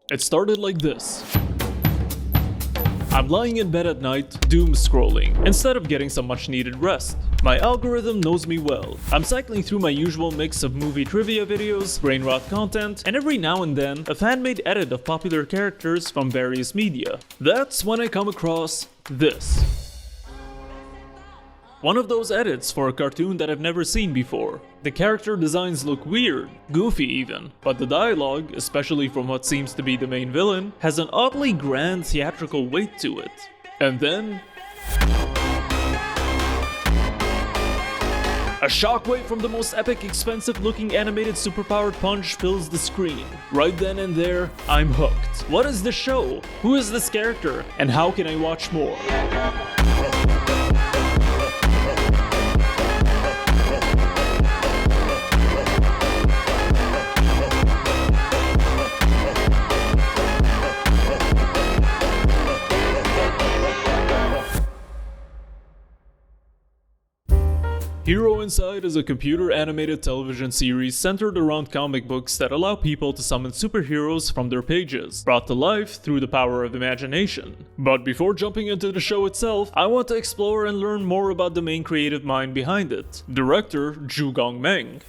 It started like this. I'm lying in bed at night, doom scrolling, instead of getting some much needed rest. My algorithm knows me well. I'm cycling through my usual mix of movie trivia videos, brain rot content, and every now and then, a fan-made edit of popular characters from various media. That's when I come across this. One of those edits for a cartoon that I've never seen before. The character designs look weird, goofy even, but the dialogue, especially from what seems to be the main villain, has an oddly grand theatrical weight to it. And then... a shockwave from the most epic, expensive looking animated superpowered punch fills the screen. Right then and there, I'm hooked. What is this show? Who is this character? And how can I watch more? Hero Inside is a computer-animated television series centered around comic books that allow people to summon superheroes from their pages, brought to life through the power of imagination. But before jumping into the show itself, I want to explore and learn more about the main creative mind behind it, director Joogong Meang.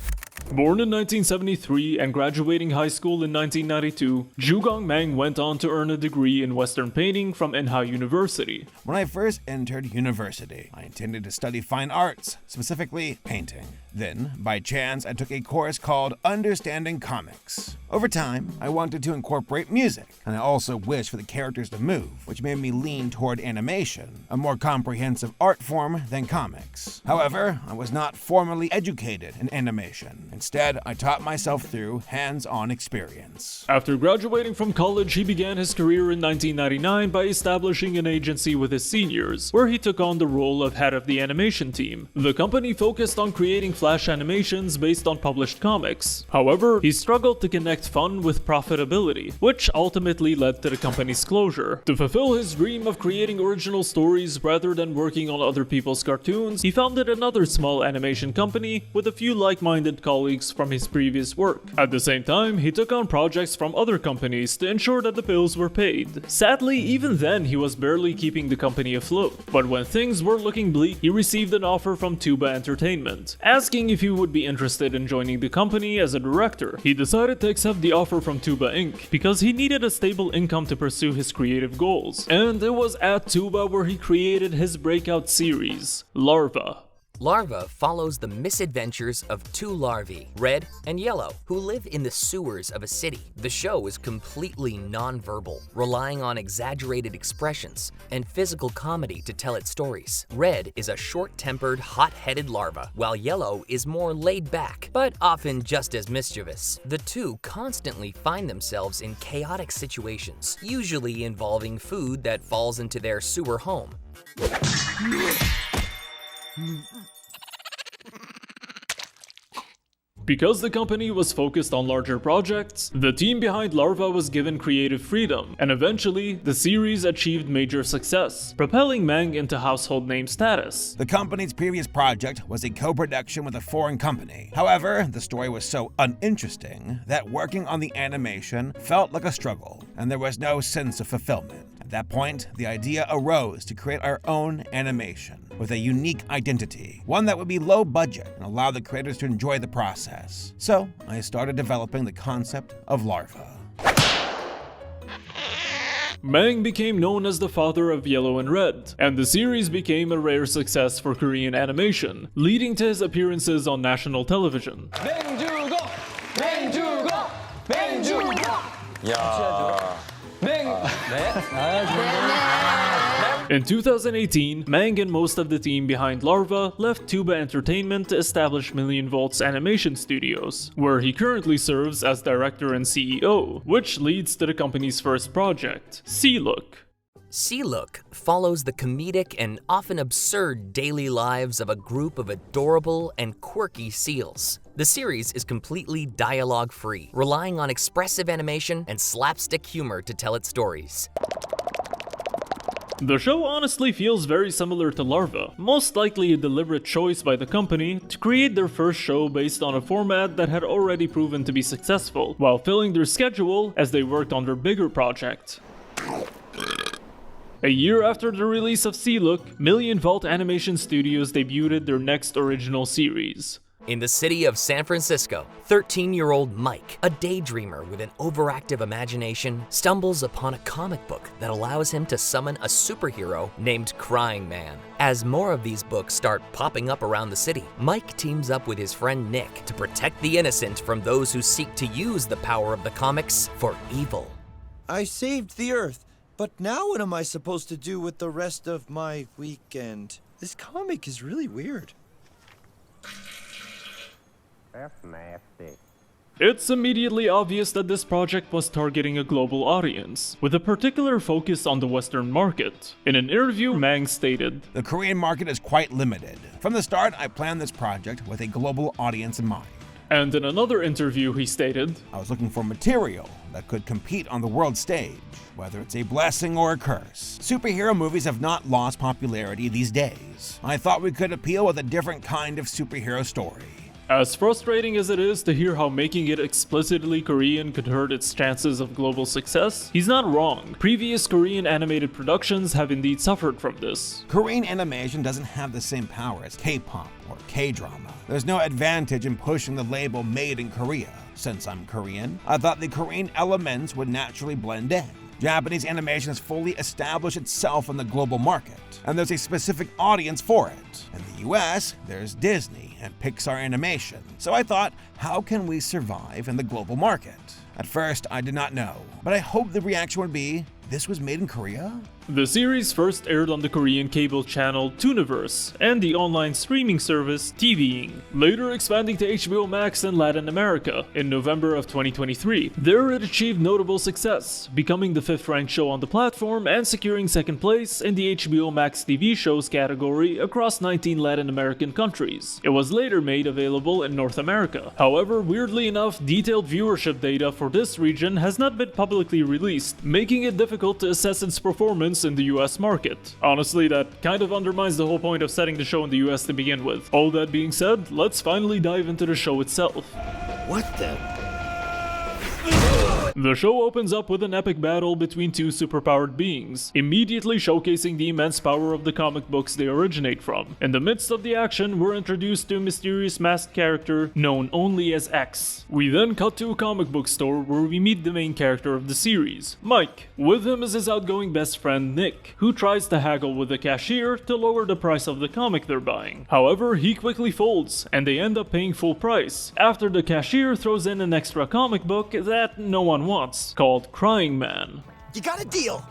Born in 1973 and graduating high school in 1992, Joogong Meang went on to earn a degree in Western painting from Inha University. When I first entered university, I intended to study fine arts, specifically painting. Then, by chance, I took a course called Understanding Comics. Over time, I wanted to incorporate music, and I also wished for the characters to move, which made me lean toward animation, a more comprehensive art form than comics. However, I was not formally educated in animation. Instead, I taught myself through hands-on experience. After graduating from college, he began his career in 1999 by establishing an agency with his seniors, where he took on the role of head of the animation team. The company focused on creating flash animations based on published comics. However, he struggled to connect fun with profitability, which ultimately led to the company's closure. To fulfill his dream of creating original stories rather than working on other people's cartoons, he founded another small animation company with a few like-minded colleagues from his previous work. At the same time, he took on projects from other companies to ensure that the bills were paid. Sadly, even then he was barely keeping the company afloat. But when things were looking bleak, he received an offer from Tuba Entertainment, asking if he would be interested in joining the company as a director. He decided to accept the offer from Tuba Inc. because he needed a stable income to pursue his creative goals. And it was at Tuba where he created his breakout series, Larva. Larva follows the misadventures of two larvae, Red and Yellow, who live in the sewers of a city. The show is completely non-verbal, relying on exaggerated expressions and physical comedy to tell its stories. Red is a short-tempered, hot-headed larva, while Yellow is more laid-back, but often just as mischievous. The two constantly find themselves in chaotic situations, usually involving food that falls into their sewer home. Because the company was focused on larger projects, the team behind Larva was given creative freedom, and eventually, the series achieved major success, propelling Meang into household name status. The company's previous project was a co-production with a foreign company. However, the story was so uninteresting that working on the animation felt like a struggle, and there was no sense of fulfillment. At that point, the idea arose to create our own animation with a unique identity, one that would be low budget and allow the creators to enjoy the process. So, I started developing the concept of Larva. Meang became known as the father of Yellow and Red, and the series became a rare success for Korean animation, leading to his appearances on national television. In 2018, Meang and most of the team behind Larva left Tuba Entertainment to establish Million Volts Animation Studios, where he currently serves as director and CEO, which leads to the company's first project, SEALOOK. SEALOOK follows the comedic and often absurd daily lives of a group of adorable and quirky seals. The series is completely dialogue-free, relying on expressive animation and slapstick humor to tell its stories. The show honestly feels very similar to Larva, most likely a deliberate choice by the company to create their first show based on a format that had already proven to be successful, while filling their schedule as they worked on their bigger project. A year after the release of SEALOOK, Million Vault Animation Studios debuted their next original series. In the city of San Francisco, 13-year-old Mike, a daydreamer with an overactive imagination, stumbles upon a comic book that allows him to summon a superhero named Crying Man. As more of these books start popping up around the city, Mike teams up with his friend Nick to protect the innocent from those who seek to use the power of the comics for evil. I saved the Earth, but now what am I supposed to do with the rest of my weekend? This comic is really weird. That's nasty. It's immediately obvious that this project was targeting a global audience, with a particular focus on the Western market. In an interview, Meang stated, "The Korean market is quite limited. From the start, I planned this project with a global audience in mind. And in another interview he stated, I was looking for material that could compete on the world stage, whether it's a blessing or a curse. Superhero movies have not lost popularity these days. I thought we could appeal with a different kind of superhero story." As frustrating as it is to hear how making it explicitly Korean could hurt its chances of global success, he's not wrong. Previous Korean animated productions have indeed suffered from this. Korean animation doesn't have the same power as K-pop or K-drama. There's no advantage in pushing the label made in Korea. Since I'm Korean, I thought the Korean elements would naturally blend in. Japanese animation has fully established itself in the global market, and there's a specific audience for it. In the US, there's Disney and Pixar Animation. So I thought, how can we survive in the global market? At first, I did not know, but I hoped the reaction would be, this was made in Korea? The series first aired on the Korean cable channel Tooniverse and the online streaming service TVing, later expanding to HBO Max in Latin America in November of 2023. There it achieved notable success, becoming the 5th ranked show on the platform and securing 2nd place in the HBO Max TV shows category across 19 Latin American countries. It was later made available in North America. However, weirdly enough, detailed viewership data for this region has not been publicly released, making it difficult to assess its performance in the US market. Honestly, that kind of undermines the whole point of setting the show in the US to begin with. All that being said, let's finally dive into the show itself. What the? The show opens up with an epic battle between two superpowered beings, immediately showcasing the immense power of the comic books they originate from. In the midst of the action, we're introduced to a mysterious masked character known only as X. We then cut to a comic book store where we meet the main character of the series, Mike. With him is his outgoing best friend Nick, who tries to haggle with the cashier to lower the price of the comic they're buying. However, he quickly folds, and they end up paying full price, after the cashier throws in an extra comic book that no one wants, called Crying Man. You got a deal.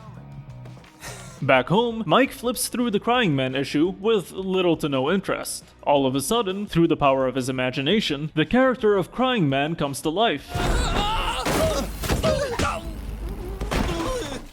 Back home, Mike flips through the Crying Man issue with little to no interest. All of a sudden, through the power of his imagination, the character of Crying Man comes to life.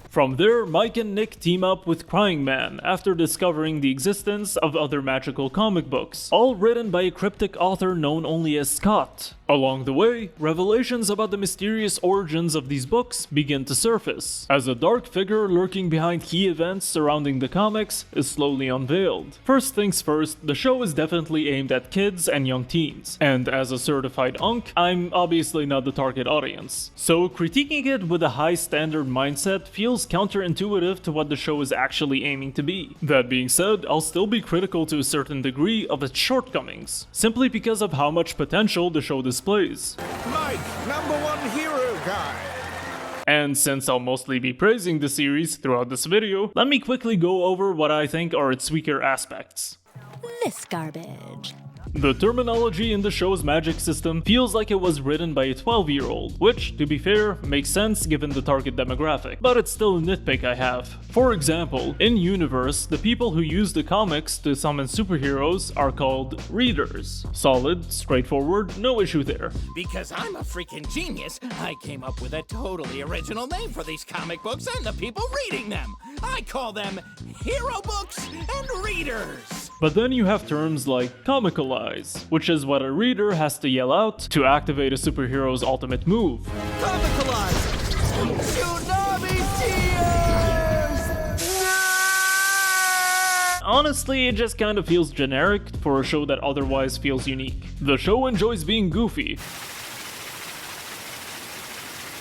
From there, Mike and Nick team up with Crying Man after discovering the existence of other magical comic books, all written by a cryptic author known only as Scott. Along the way, revelations about the mysterious origins of these books begin to surface, as a dark figure lurking behind key events surrounding the comics is slowly unveiled. First things first, the show is definitely aimed at kids and young teens, and as a certified unk, I'm obviously not the target audience. So critiquing it with a high standard mindset feels counterintuitive to what the show is actually aiming to be. That being said, I'll still be critical to a certain degree of its shortcomings, simply because of how much potential the show displays. Mike, #1 hero guy. And since I'll mostly be praising the series throughout this video, let me quickly go over what I think are its weaker aspects. This garbage. The terminology in the show's magic system feels like it was written by a 12-year-old, which, to be fair, makes sense given the target demographic, but it's still a nitpick I have. For example, in Universe, the people who use the comics to summon superheroes are called readers. Solid, straightforward, no issue there. Because I'm a freaking genius, I came up with a totally original name for these comic books and the people reading them. I call them hero books and readers. But then you have terms like comicalize, which is what a reader has to yell out to activate a superhero's ultimate move. Comicalize. Tsunami tears. honestly, it just kind of feels generic for a show that otherwise feels unique. The show enjoys being goofy,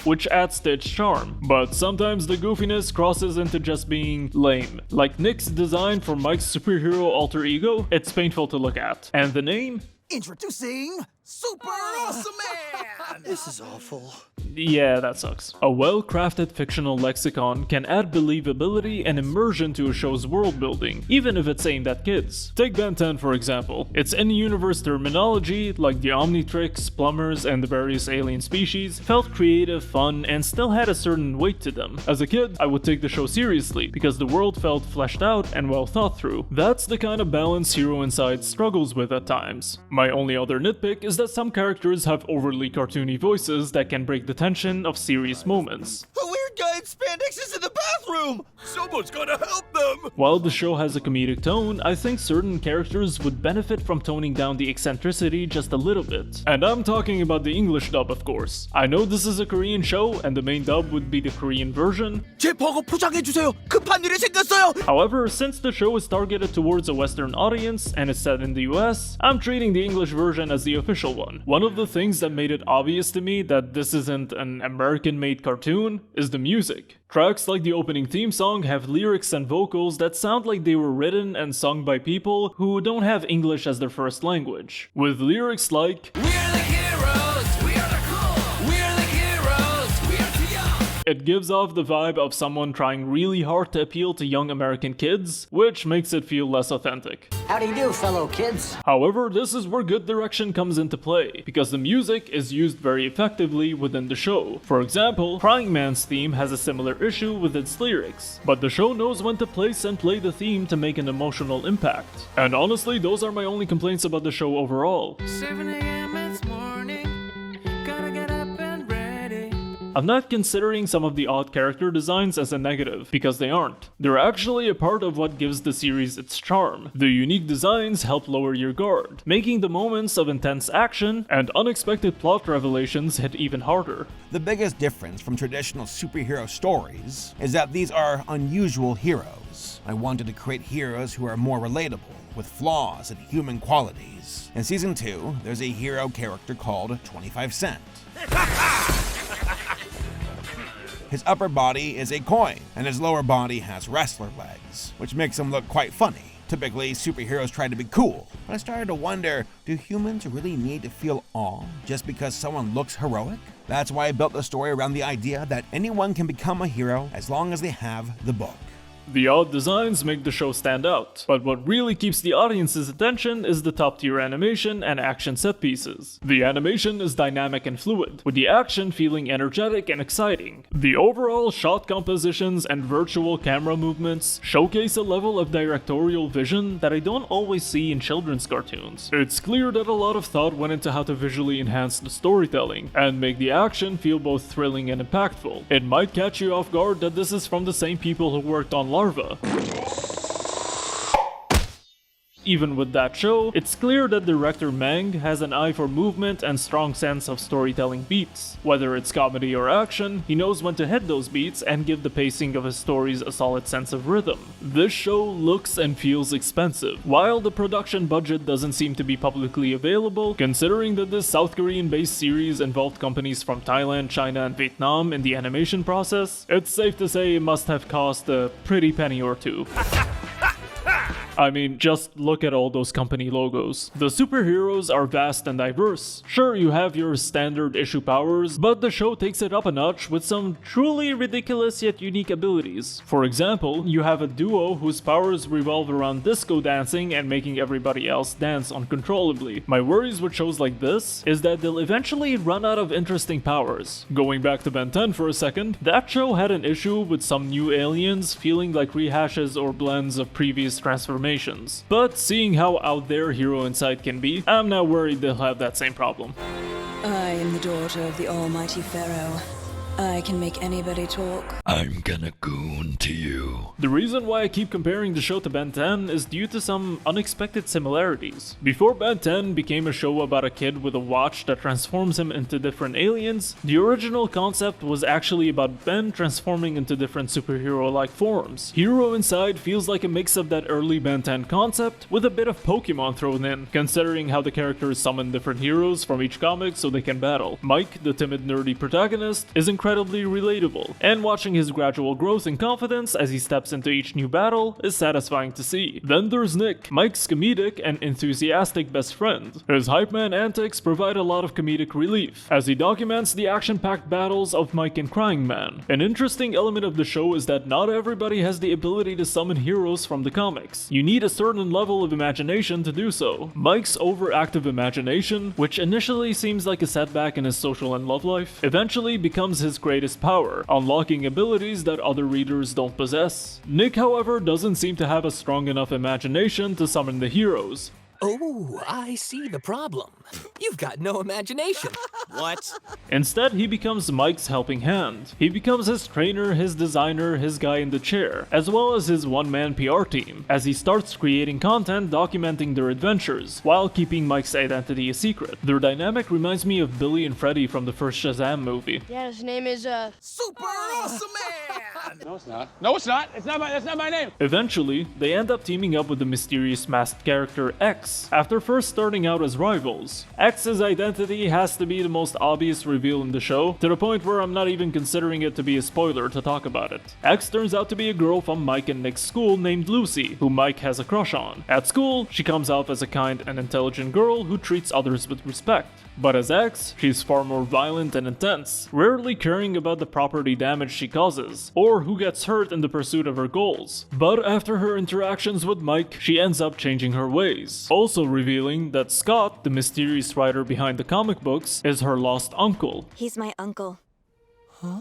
which adds to its charm, but sometimes the goofiness crosses into just being lame. Like Nick's design for Mike's superhero alter ego, it's painful to look at. And the name? Introducing Super Awesome Man! This is awful. Yeah, that sucks. A well-crafted fictional lexicon can add believability and immersion to a show's world building, even if it's aimed at kids. Take Ben 10 for example. Its in-universe terminology, like the Omnitrix, plumbers, and the various alien species, felt creative, fun, and still had a certain weight to them. As a kid, I would take the show seriously, because the world felt fleshed out and well thought through. That's the kind of balance Hero Inside struggles with at times. My only other nitpick is that some characters have overly cartoony voices that can break the tension of serious moments. A weird guy in spandex is in the bathroom! Someone's gotta help them! While the show has a comedic tone, I think certain characters would benefit from toning down the eccentricity just a little bit. And I'm talking about the English dub, of course. I know this is a Korean show, and the main dub would be the Korean version. 제 버거 포장해주세요! 급한 일이 생겼어요! However, since the show is targeted towards a Western audience, and is set in the US, I'm treating the English version as the official one. One of the things that made it obvious to me that this isn't an American-made cartoon is the music. Tracks like the opening theme song have lyrics and vocals that sound like they were written and sung by people who don't have English as their first language. With lyrics like, We're the heroes! We are the cool! We're the heroes! We are too young! it gives off the vibe of someone trying really hard to appeal to young American kids, which makes it feel less authentic. How do you do, fellow kids? However, this is where good direction comes into play, because the music is used very effectively within the show. For example, Crying Man's theme has a similar issue with its lyrics, but the show knows when to place and play the theme to make an emotional impact. And honestly, those are my only complaints about the show overall. 7 a.m. it's morning. Gotta get up and ready. I'm not considering some of the odd character designs as a negative, because they aren't. They're actually a part of what gives the series its charm. The unique designs help lower your guard, making the moments of intense action and unexpected plot revelations hit even harder. The biggest difference from traditional superhero stories is that these are unusual heroes. I wanted to create heroes who are more relatable, with flaws and human qualities. In Season 2, there's a hero character called 25 Cent. His upper body is a coin, and his lower body has wrestler legs, which makes him look quite funny. Typically, superheroes try to be cool, but I started to wonder, do humans really need to feel awe just because someone looks heroic? That's why I built the story around the idea that anyone can become a hero as long as they have the book. The odd designs make the show stand out, but what really keeps the audience's attention is the top-tier animation and action set pieces. The animation is dynamic and fluid, with the action feeling energetic and exciting. The overall shot compositions and virtual camera movements showcase a level of directorial vision that I don't always see in children's cartoons. It's clear that a lot of thought went into how to visually enhance the storytelling and make the action feel both thrilling and impactful. It might catch you off guard that this is from the same people who worked on Larva. Even with that show, it's clear that director Meang has an eye for movement and strong sense of storytelling beats. Whether it's comedy or action, he knows when to hit those beats and give the pacing of his stories a solid sense of rhythm. This show looks and feels expensive. While the production budget doesn't seem to be publicly available, considering that this South Korean-based series involved companies from Thailand, China, and Vietnam in the animation process, it's safe to say it must have cost a pretty penny or two. I mean, just look at all those company logos. The superheroes are vast and diverse. Sure, you have your standard issue powers, but the show takes it up a notch with some truly ridiculous yet unique abilities. For example, you have a duo whose powers revolve around disco dancing and making everybody else dance uncontrollably. My worries with shows like this is that they'll eventually run out of interesting powers. Going back to Ben 10 for a second, that show had an issue with some new aliens feeling like rehashes or blends of previous transformations. But seeing how out there Hero Inside can be, I'm not worried they'll have that same problem. I am the daughter of the almighty Pharaoh. I can make anybody talk. I'm gonna goon to you. The reason why I keep comparing the show to Ben 10 is due to some unexpected similarities. Before Ben 10 became a show about a kid with a watch that transforms him into different aliens, the original concept was actually about Ben transforming into different superhero-like forms. Hero Inside feels like a mix of that early Ben 10 concept with a bit of Pokemon thrown in, considering how the characters summon different heroes from each comic so they can battle. Mike, the timid nerdy protagonist, is incredibly relatable, and watching his gradual growth in confidence as he steps into each new battle is satisfying to see. Then there's Nick, Mike's comedic and enthusiastic best friend. His hype man antics provide a lot of comedic relief, as he documents the action-packed battles of Mike and Crying Man. An interesting element of the show is that not everybody has the ability to summon heroes from the comics. You need a certain level of imagination to do so. Mike's overactive imagination, which initially seems like a setback in his social and love life, eventually becomes his greatest power, unlocking abilities that other readers don't possess. Nick, however, doesn't seem to have a strong enough imagination to summon the heroes. Oh, I see the problem. You've got no imagination. What? Instead, he becomes Mike's helping hand. He becomes his trainer, his designer, his guy in the chair, as well as his one-man PR team, as he starts creating content documenting their adventures, while keeping Mike's identity a secret. Their dynamic reminds me of Billy and Freddy from the first Shazam movie. Yeah, his name is, Super Awesome Man! No, it's not. No, it's not. That's not my name. Eventually, they end up teaming up with the mysterious masked character X, after first starting out as rivals. X's identity has to be the most obvious reveal in the show, to the point where I'm not even considering it to be a spoiler to talk about it. X turns out to be a girl from Mike and Nick's school named Lucy, who Mike has a crush on. At school, she comes off as a kind and intelligent girl who treats others with respect. But as X, she's far more violent and intense, rarely caring about the property damage she causes, or who gets hurt in the pursuit of her goals. But after her interactions with Mike, she ends up changing her ways, also revealing that Scott, the mysterious writer behind the comic books, is her lost uncle. He's my uncle. Huh?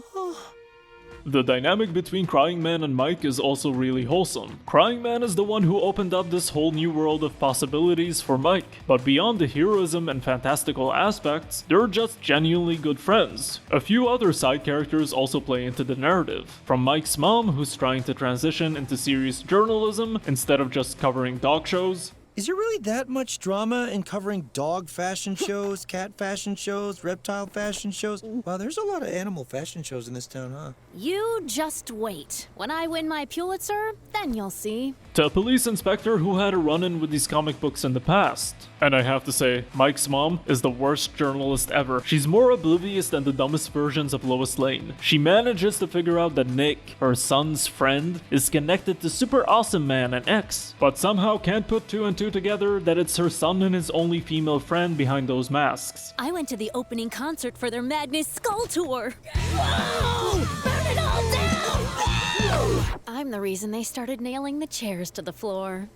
The dynamic between Crying Man and Mike is also really wholesome. Crying Man is the one who opened up this whole new world of possibilities for Mike, but beyond the heroism and fantastical aspects, they're just genuinely good friends. A few other side characters also play into the narrative, from Mike's mom, who's trying to transition into serious journalism instead of just covering dog shows. Is there really that much drama in covering dog fashion shows, cat fashion shows, reptile fashion shows? Wow, there's a lot of animal fashion shows in this town, huh? You just wait. When I win my Pulitzer, then you'll see. To a police inspector who had a run-in with these comic books in the past. And I have to say, Mike's mom is the worst journalist ever. She's more oblivious than the dumbest versions of Lois Lane. She manages to figure out that Nick, her son's friend, is connected to Super Awesome Man and X, but somehow can't put two and two together that it's her son and his only female friend behind those masks. I went to the opening concert for their Madness Skull Tour. Whoa! Burn it all down! Whoa! I'm the reason they started nailing the chairs to the floor.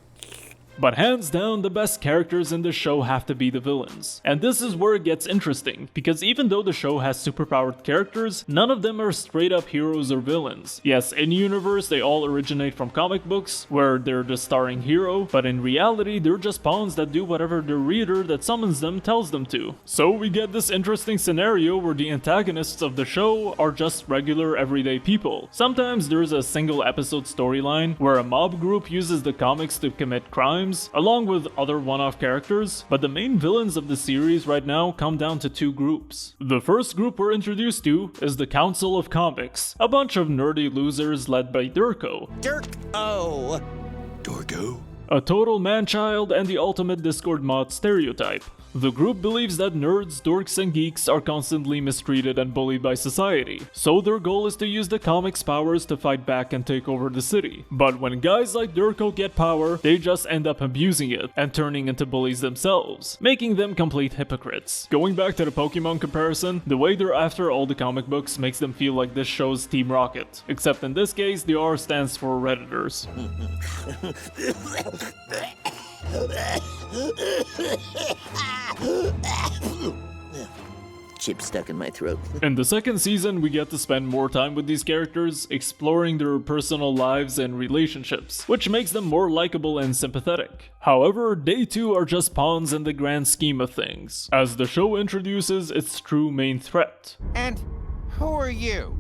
But hands down, the best characters in the show have to be the villains. And this is where it gets interesting, because even though the show has superpowered characters, none of them are straight up heroes or villains. Yes, in universe they all originate from comic books, where they're the starring hero, but in reality they're just pawns that do whatever the reader that summons them tells them to. So we get this interesting scenario where the antagonists of the show are just regular everyday people. Sometimes there's a single episode storyline where a mob group uses the comics to commit crimes, along with other one-off characters, but the main villains of the series right now come down to two groups. The first group we're introduced to is the Council of Comics, a bunch of nerdy losers led by DYGO. DYGO, a total man-child and the ultimate Discord mod stereotype. The group believes that nerds, dorks, and geeks are constantly mistreated and bullied by society, so their goal is to use the comics' powers to fight back and take over the city. But when guys like DYGO get power, they just end up abusing it and turning into bullies themselves, making them complete hypocrites. Going back to the Pokemon comparison, the way they're after all the comic books makes them feel like this show's Team Rocket, except in this case the R stands for Redditors. Chip stuck in my throat. In the second season, we get to spend more time with these characters, exploring their personal lives and relationships, which makes them more likable and sympathetic. However, they too are just pawns in the grand scheme of things, as the show introduces its true main threat. And Who are you?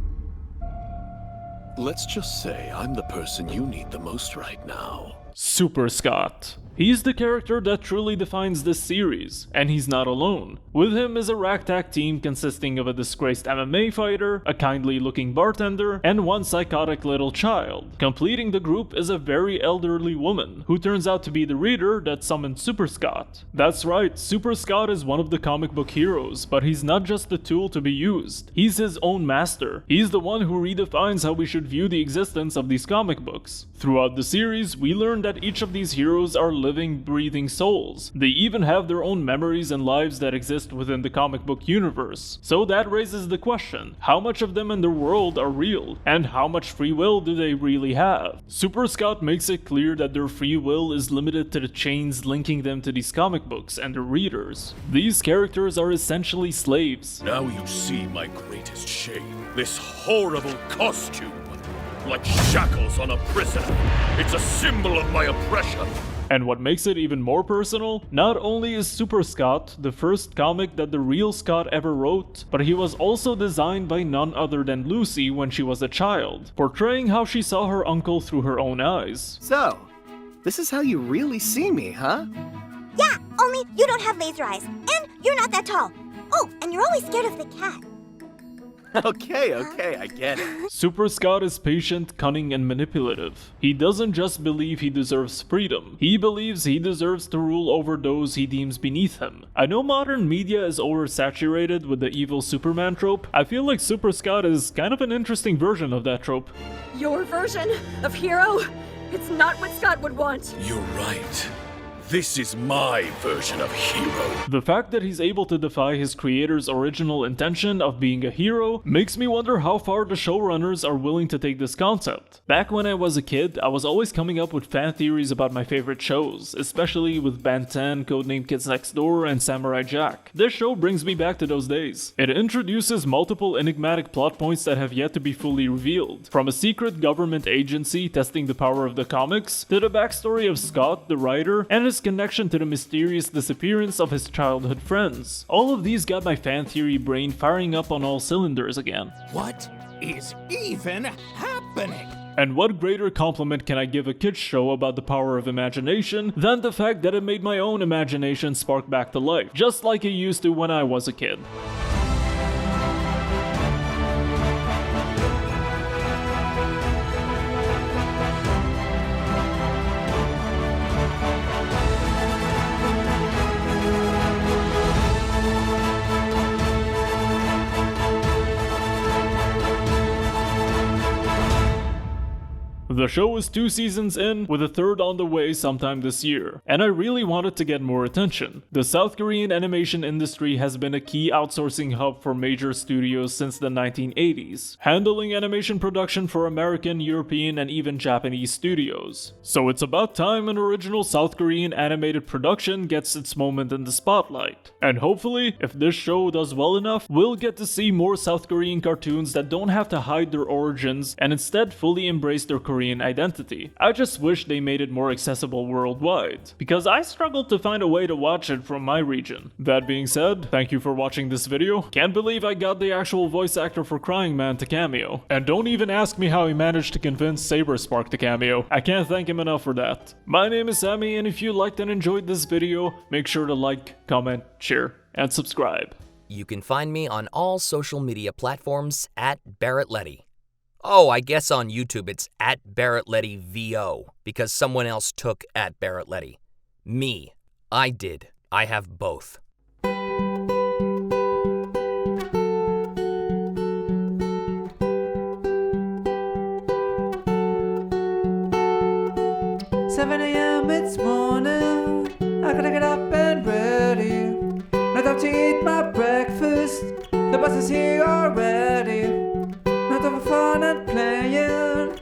Let's just say I'm the person you need the most right now. Super Scott. He's the character that truly defines this series, and he's not alone. With him is a ragtag team consisting of a disgraced MMA fighter, a kindly-looking bartender, and one psychotic little child. Completing the group is a very elderly woman, who turns out to be the reader that summoned Super Scott. That's right, Super Scott is one of the comic book heroes, but he's not just the tool to be used. He's his own master. He's the one who redefines how we should view the existence of these comic books. Throughout the series, we learn that each of these heroes are living, breathing souls. They even have their own memories and lives that exist within the comic book universe. So that raises the question, how much of them in their world are real, and how much free will do they really have? Super Scott makes it clear that their free will is limited to the chains linking them to these comic books and their readers. These characters are essentially slaves. Now you see my greatest shame. This horrible costume. Like shackles on a prisoner. It's a symbol of my oppression. And what makes it even more personal, not only is Super Scott the first comic that the real Scott ever wrote, but he was also designed by none other than Lucy when she was a child, portraying how she saw her uncle through her own eyes. So, this is how you really see me, huh? Yeah, only you don't have laser eyes, and you're not that tall. Oh, and you're always scared of the cat. Okay, I get it. Super Scott is patient, cunning, and manipulative. He doesn't just believe he deserves freedom, he believes he deserves to rule over those he deems beneath him. I know modern media is oversaturated with the evil Superman trope. I feel like Super Scott is kind of an interesting version of that trope. Your version of hero? It's not what Scott would want. You're right. This is my version of hero. The fact that he's able to defy his creator's original intention of being a hero makes me wonder how far the showrunners are willing to take this concept. Back when I was a kid, I was always coming up with fan theories about my favorite shows, especially with Ben 10, Codename Kids Next Door, and Samurai Jack. This show brings me back to those days. It introduces multiple enigmatic plot points that have yet to be fully revealed, from a secret government agency testing the power of the comics, to the backstory of Scott, the writer, and his connection to the mysterious disappearance of his childhood friends. All of these got my fan theory brain firing up on all cylinders again. What is even happening? And what greater compliment can I give a kids show about the power of imagination than the fact that it made my own imagination spark back to life, just like it used to when I was a kid. The show is 2 seasons in, with a third on the way sometime this year, and I really wanted to get more attention. The South Korean animation industry has been a key outsourcing hub for major studios since the 1980s, handling animation production for American, European, and even Japanese studios. So it's about time an original South Korean animated production gets its moment in the spotlight. And hopefully, if this show does well enough, we'll get to see more South Korean cartoons that don't have to hide their origins and instead fully embrace their Korean identity. I just wish they made it more accessible worldwide, because I struggled to find a way to watch it from my region. That being said, thank you for watching this video. Can't believe I got the actual voice actor for Crying Man to cameo. And don't even ask me how he managed to convince Saberspark to cameo. I can't thank him enough for that. My name is Sami, and if you liked and enjoyed this video, make sure to like, comment, share, and subscribe. You can find me on all social media platforms at Barrett Letty. Oh, I guess on YouTube it's at Barrett Letty VO, because someone else took at Barrett Letty. Me. I did. I have both. 7 a.m. it's morning, I gotta get up and ready. Not time to eat my breakfast, the bus is here already. Not over fun and playing,